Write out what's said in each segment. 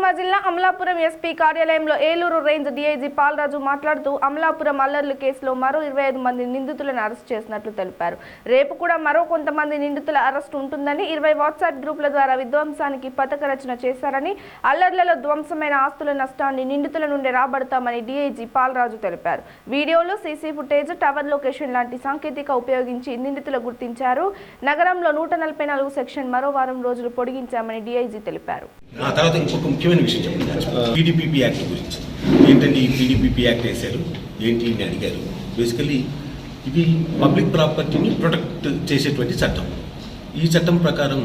కోనసీమ జిల్లా అమలాపురం ఎస్పీ కార్యాలయంలో Eluru range DIG Palaraju మాట్లాడుతూ అమలాపురం అల్లర్ల కేసులో మరో 25 మంది నిందితులను అరెస్ట్ చేసినట్లు తెలిపారు. రేపు కూడా మరో కొంతమంది నిందితుల అరెస్ట్ ఉంటుందని 20 వాట్సాప్ గ్రూపుల ద్వారా విధ్వంసానికి పథక రచన చేశారని, అల్లర్లలో ధ్వంసమైన ఆస్తుల నష్టాన్ని నిందితుల నుండి రాబడతామని డీఐజీ పాలరాజు తెలిపారు. వీడియోలు, సీసీ ఫుటేజ్, టవర్ లొకేషన్ లాంటి సాంకేతిక ఉపయోగించి నిందితులు గుర్తించారు. నగరంలో 144 సెక్షన్ మరో వారం రోజులు పొడిగించామని డీఐజీ తెలిపారు. ఆ తర్వాత ఇంకొక ముఖ్యమైన విషయం చెప్పండి, పీడీపీపీ యాక్ట్ గురించి. ఏంటంటే ఈ పీడీపీపీ యాక్ట్ వేశారు ఏంటి అని అడిగారు. బేసికలీ ఇది పబ్లిక్ ప్రాపర్టీని ప్రొటెక్ట్ చేసేటువంటి చట్టం. ఈ చట్టం ప్రకారం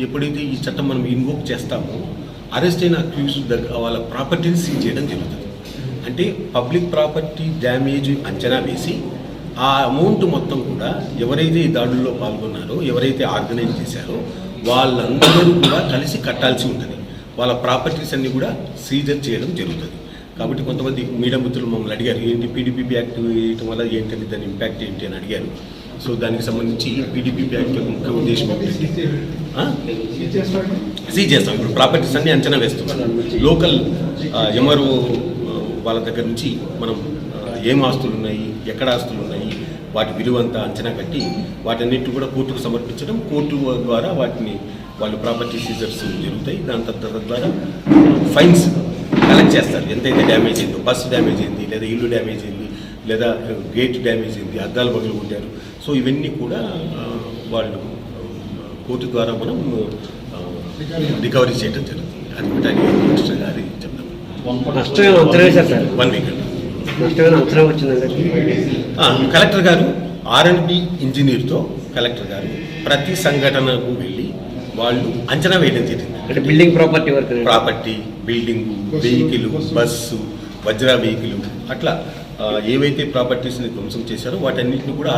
ఎప్పుడైతే ఈ చట్టం మనం ఇన్వోక్ చేస్తామో అరెస్ట్ అయిన అక్యూజ్డ్ దగ్గర వాళ్ళ ప్రాపర్టీని సీజ్ చేయడం జరుగుతుంది. అంటే పబ్లిక్ ప్రాపర్టీ డ్యామేజ్ అంచనా వేసి ఆ అమౌంట్ మొత్తం కూడా ఎవరైతే ఈ దాడుల్లో పాల్గొన్నారో, ఎవరైతే ఆర్గనైజ్ చేశారో వాళ్ళందరూ కూడా కలిసి కట్టాల్సి ఉంటుంది. వాళ్ళ ప్రాపర్టీస్ అన్ని కూడా సీజర్ చేయడం జరుగుతుంది. కాబట్టి కొంతమంది మీడియా మిత్రులు మమ్మల్ని అడిగారు, ఏంటి పీడీపీపీ యాక్ట్ వేయటం వల్ల ఏంటంటే దాని ఇంపాక్ట్ ఏంటి అని అడిగారు. సో దానికి సంబంధించి పీడీపీపీ యాక్ట్ యొక్క ముఖ్య ఉద్దేశం ఏంటంటే సీజ్ చేస్తాం. ఇప్పుడు ప్రాపర్టీస్ అన్ని అంచనా వేస్తున్నాం. లోకల్ ఎంఆర్ఓ వాళ్ళ దగ్గర నుంచి మనం ఏం ఆస్తులు ఉన్నాయి, ఎక్కడ ఆస్తులు ఉన్నాయి, వాటి విలువ అంతా అంచనా కట్టి వాటన్నిటి కూడా కోర్టుకు సమర్పించడం, కోర్టు ద్వారా వాటిని వాళ్ళు ప్రాపర్టీ సీజర్స్ జరుగుతాయి. దాని తద్వారా ఫైన్స్ కలెక్ట్ చేస్తారు. ఎంతైతే డ్యామేజ్ అయిందో, బస్సు డ్యామేజ్ అయింది, లేదా ఇల్లు డ్యామేజ్ అయింది, లేదా గేట్ డ్యామేజ్ అయింది, అద్దాలు పగులు కొట్టారు. సో ఇవన్నీ కూడా వాళ్ళు కోర్టు ద్వారా మనం రికవరీ చేయడం జరుగుతుంది. అది కూడా ఎక్స్ట్రాగా అది చెప్తాం. 1 వీక్ కలెక్టర్ గారు R&B ఇంజనీర్తో కలెక్టర్ గారు ప్రతి సంఘటనకు వెళ్ళి వాళ్ళు అంచనా వేయడం జరిగింది. అంటే building property, building, vehicle, bus, Vajra vehicle, అట్లా ఏవైతే ప్రాపర్టీస్ని ధ్వంసం చేశారో వాటన్నిటిని కూడా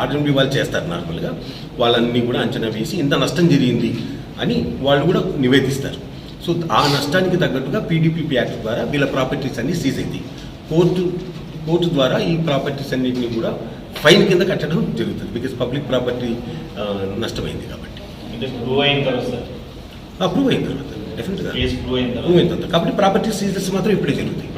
R&B వాళ్ళు చేస్తారు. నార్మల్గా వాళ్ళన్నీ కూడా అంచనా వేసి ఇంత నష్టం జరిగింది అని వాళ్ళు కూడా నివేదిస్తారు. సో ఆ నష్టానికి తగ్గట్టుగా పీడీపీపీ యాక్ట్ ద్వారా వీళ్ళ ప్రాపర్టీస్ అన్ని సీజ్ అయింది. కోర్టు ద్వారా ఈ ప్రాపర్టీస్ అన్నింటినీ కూడా ఫైన్ కింద కట్టడం జరుగుతుంది. బికాస్ పబ్లిక్ ప్రాపర్టీ నష్టమైంది కాబట్టి. ప్రూవ్ అయిన తర్వాత డెఫినెట్గా ప్రూవ్ అయిన తర్వాత కాబట్టి ప్రాపర్టీ సీజర్స్ మాత్రం ఇప్పుడే జరుగుతాయి.